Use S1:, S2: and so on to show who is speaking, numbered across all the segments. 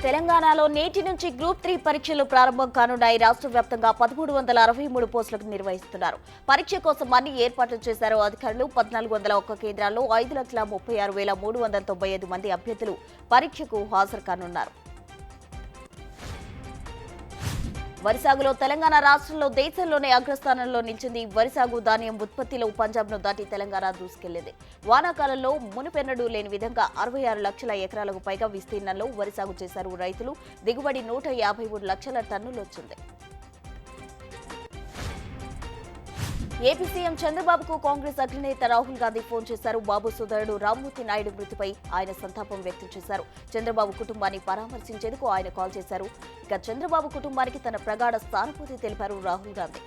S1: తెలంగాణలో నేటి నుంచి గ్రూప్ 3 పరీక్షలు ప్రారంభం కానున్నాయి. రాష్ట్ర వ్యాప్తంగా 1363 పోస్టులకు నిర్వహిస్తున్నారు. పరీక్ష కోసం అన్ని ఏర్పాట్లు చేశారు అధికారులు. 1401 కేంద్రాల్లో 5,36,395 మంది అభ్యర్థులు పరీక్షకు హాజరు కానున్నారు. వరి సాగులో తెలంగాణ రాష్ట్రంలో దేశంలోనే అగ్రస్థానంలో నిలిచింది. వరి సాగు ధాన్యం ఉత్పత్తిలో పంజాబ్ను దాటి తెలంగాణ దూసుకెళ్లింది. వానాకాలంలో మునుపెన్నడూ లేని విధంగా 66 లక్షల ఎకరాలకు పైగా విస్తీర్ణంలో వరి సాగు చేశారు రైతులు. దిగుబడి 153 లక్షల టన్నులు వచ్చింది. ఏపీ సీఎం చంద్రబాబుకు కాంగ్రెస్ అగ్రనేత రాహుల్ గాంధీ ఫోన్ చేశారు. బాబు సోదరుడు రామ్మూర్తి నాయుడు మృతిపై ఆయన సంతాపం వ్యక్తం చేశారు. చంద్రబాబు కుటుంబాన్ని పరామర్శించేందుకు ఆయన కాల్ చేశారు. ఇక చంద్రబాబు కుటుంబానికి తన ప్రగాఢ సానుభూతి తెలిపారు రాహుల్ గాంధీ.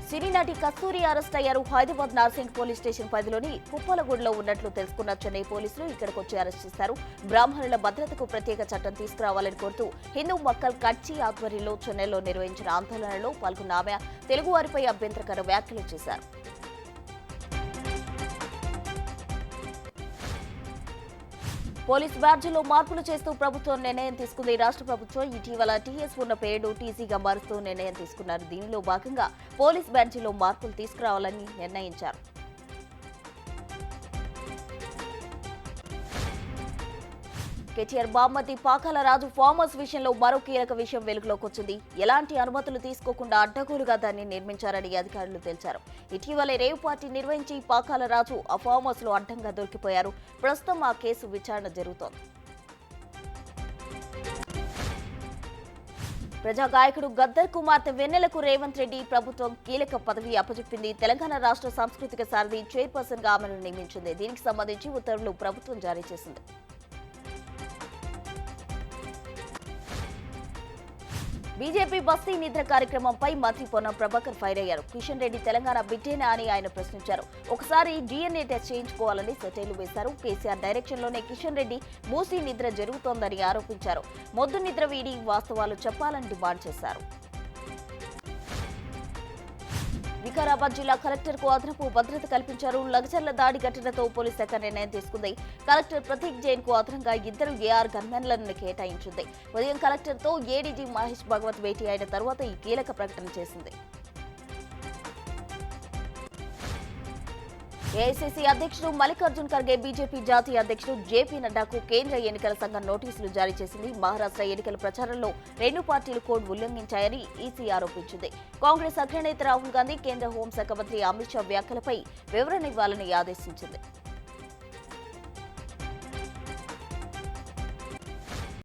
S1: సినీ నటి కస్తూరి అరెస్ట్ అయ్యారు. హైదరాబాద్ నార్సింగ్ పోలీస్ స్టేషన్ పరిధిలోని కుప్పలగూడలో ఉన్నట్లు తెలుసుకున్న చెన్నై పోలీసులు ఇక్కడికి వచ్చి అరెస్ట్ చేశారు. బ్రాహ్మణుల భద్రతకు ప్రత్యేక చట్టం తీసుకురావాలని కోరుతూ హిందూ మక్కల్ కట్చి ఆధ్వర్యంలో చెన్నైలో నిర్వహించిన ఆందోళనలో పాల్గొన్న ఆమె తెలుగువారిపై అభ్యంతరకర వ్యాఖ్యలు చేశారు. పోలీస్ బ్యాడ్జీలో మార్పులు చేస్తూ ప్రభుత్వం నిర్ణయం తీసుకుంది. రాష్ట్ర ప్రభుత్వం ఇటీవల టీఎస్ ఉన్న పేరును టీసీగా మారుస్తూ నిర్ణయం తీసుకున్నారు. దీనిలో భాగంగా పోలీస్ బ్యాడ్జీలో మార్పులు తీసుకురావాలని నిర్ణయించారు. కేటీఆర్ బామ్మతి పాకాల రాజు ఫామ్ హౌస్ విషయంలో మరో కీలక విషయం వెలుగులోకి వచ్చింది. ఎలాంటి అనుమతులు తీసుకోకుండా అడ్డగోలుగా దాన్ని నిర్మించారని అధికారులు తెలిపారు. ఇటీవలే రేవ్ పార్టీ నిర్వహించి పాకాల రాజు ఆ ఫామ్ హౌస్ లో అడ్డంగా దొరికిపోయారు. ప్రస్తుతం ఆ కేసు విచారణ జరుగుతోంది. ప్రజా గాయకుడు గద్దర్ కుమార్తె వెన్నెలకు రేవంత్ రెడ్డి ప్రభుత్వం కీలక పదవి అప్పచెప్పింది. తెలంగాణ రాష్ట్ర సాంస్కృతిక సారథి చైర్పర్సన్ గా ఆమెను నియమించింది. దీనికి సంబంధించి ఉత్తర్వులు ప్రభుత్వం జారీ చేసింది. బీజేపీ బస్తీ నిద్ర కార్యక్రమంపై మంత్రి పొన్నం ప్రభాకర్ ఫైర్ అయ్యారు. కిషన్ రెడ్డి తెలంగాణ బిడ్డేనా అని ఆయన ప్రశ్నించారు. ఒకసారి DNA టెస్ట్ చేయించుకోవాలని సెటైలు వేశారు. కేసీఆర్ డైరెక్షన్ లోనే కిషన్ రెడ్డి మూసీ నిద్ర జరుగుతోందని ఆరోపించారు. మొద్దు నిద్ర వీడి వాస్తవాలు చెప్పాలని డిమాండ్ చేశారు. వికారాబాద్ జిల్లా కలెక్టర్ కు అదనపు భద్రత కల్పించారు. లగచర్ల దాడి ఘటనతో పోలీస్ శాఖ నిర్ణయం తీసుకుంది. కలెక్టర్ ప్రతీక్ జైన్ కు అదనంగా 2 AR గన్మెన్లను కేటాయించింది. ఉదయం కలెక్టర్ తో ఏడీజీ మహేష్ భగవత్ భేటీ అయిన తర్వాత ఈ కీలక ప్రకటన చేసింది. ఏఐసీసీ అధ్యక్షుడు మల్లికార్జున్ ఖర్గే బీజేపీ జాతీయ అధ్యక్షుడు జేపీ నడ్డాకు కేంద్ర ఎన్నికల సంఘం నోటీసులు జారీ చేసింది. మహారాష్ట్ర ఎన్నికల ప్రచారంలో 2 పార్టీలు కోడ్ ఉల్లంఘించాయని ఈసీ ఆరోపించింది. కాంగ్రెస్ అగ్రనేత రాహుల్ గాంధీ కేంద్ర హోంశాఖ మంత్రి అమిత్ షా వ్యాఖ్యలపై వివరణ ఇవ్వాలని ఆదేశించింది.